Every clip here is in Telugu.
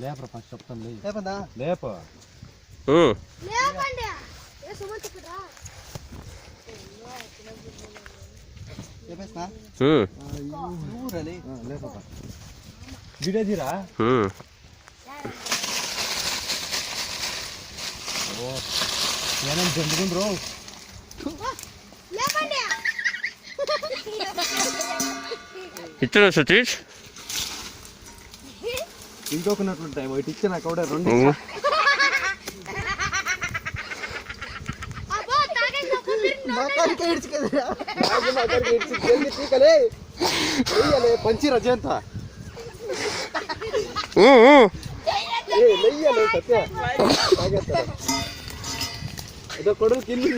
లేపరా ఫస్ట్ చెప్తాను లేప విడేదిరా ఏమేమి జంతుకుండ్రు ఇచ్చిన సతీష్ ఇంకొకనట్లుంటాయి ఒకటి ఇచ్చిన కూడా రెండు పంచి రజంత సత్య కొడుకు కింది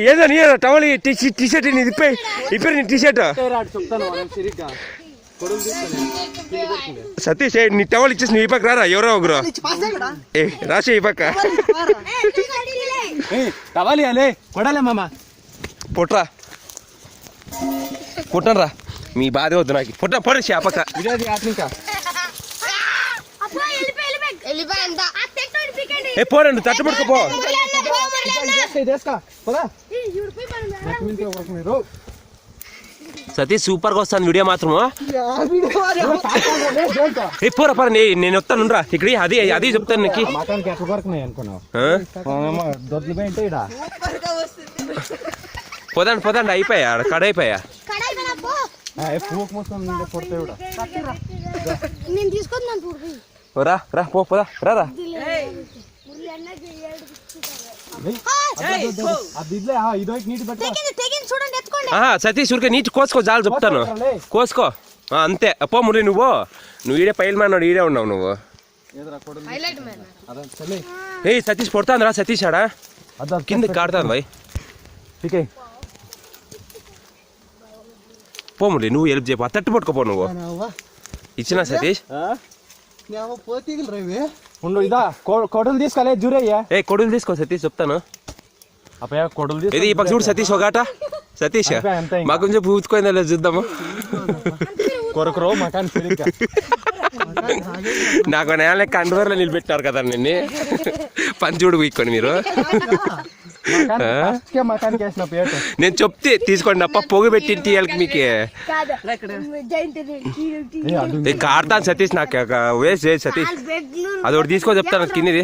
ఏదో నీ టవల్ టీ షర్ట్ నీ ఇప్పి నీ టీ షర్ట్ చెప్తాను సరిగ్గా సతీష్ నీ టవల్ ఇచ్చేసి నీ పక్క రారా ఎవరో ఒకరు రాసే ఈ పక్క టవల్ ఇవ్వాలి కొడాలే మామ పొట్రా పొట్టనరా మీ బాధ వద్దు నాకు పొట్టేసి ఆ పక్క పోరండి తట్టుబడుకోపో సతీష్ సూపర్ గా వస్తాను వీడియో మాత్రము పోరా పోరా నేను వస్తాను రా ఇక్కడ అది చెప్తాను నీకు పోదండి అయిపోయా కడ అయిపోయా రా రా పోదా రా సతీష్ ఊరికే నీటి కోసుకో చాలు చెప్తాను కోసుకో అంతే పో మురళి నువ్వు ఈడే పైల్ మ్యాన్ ఈడే ఉన్నావు నువ్వు సతీష్ పొడతాను రా సతీష్ ఆడా కిందకి కాడుతాను బాయ్ పో మురళి నువ్వు హెల్ప్ చేయపో తట్టు పట్టుకోపో నువ్వు ఇచ్చినా సతీష్ ఇదా కొడులు తీసుకోలే జూరయ్యా కొడులు తీసుకో సతీష్ చెప్తాను కొడులు ఇది ఈ పక్క చూడు సతీష్ ఒకట సతీష్ మా కొంచెం పూచుకోయిందా లేదు చూద్దాము కొరకరో మకాన్ నాకు నేల కండవర్లో నిలబెట్టారు కదా నిన్ను పంచుడు వీక్కొని మీరు నేను చెప్తే తీసుకోండి అప్ప పొగ పెట్టింటి వాళ్ళకి మీకు కాడతాను సతీష్ నాకు వేస్ట్ సతీష్ అది ఒకటి తీసుకో చెప్తాను కిందిది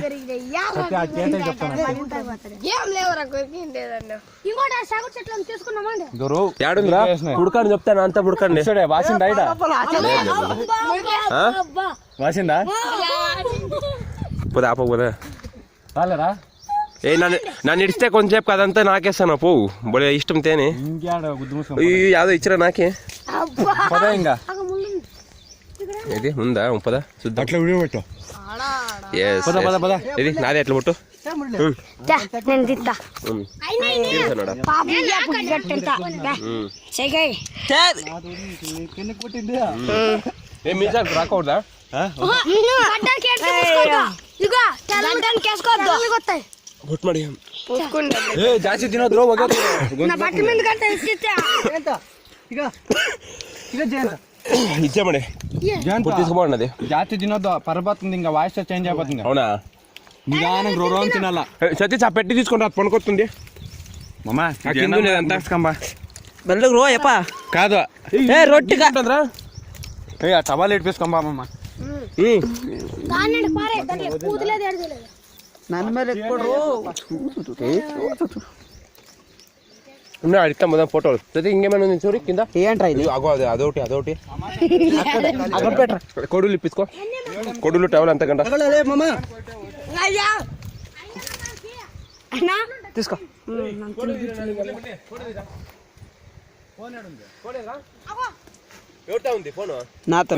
పుడకండి చెప్తాను అంతా పుడకండి వాసిందా పోదా పోదా రాలేరా నన్ను ఇడిస్తే కొంచెంసేపు కదంతా నాకేస్తాను పోవు బోలే ఇష్టం తేనే యాదో ఇచ్చిరా నాకే ఇంకా ఇది ఉందా పదా చూద్దాం అట్లా వీడియో పెట్టు ఇది నాదే ఎట్లా పుట్టు రాకూడదా ಜಾಸ್ತಿ ತಿನ್ನೋದ್ರು ఇచ్చే మడే తీసుకోండి జాస్తి తినొద్దు పరబోతుంది ఇంకా వాయిస్ చేంజ్ అయిపోతుంది అవునా నిదానం రోజు తినాల సతీష్ ఆ పెట్టి తీసుకుంటా పనుకొస్తుంది మామా బెల్లకు రో ఎప్ప కాదు రొట్టి టవాల్ ఎడిపేసుకోంబా మామ నన్ను మీద అడిగితే మొదటి ఫోటోలు ఇంకేమైనా ఉంది చూడు కింద ఏంట్రా ఇది అదొకటి కొడులు ఇప్పించుకో కొడులు టవల్ అంతకంట తీసుకో ఎవరితో ఉంది ఫోను నాతో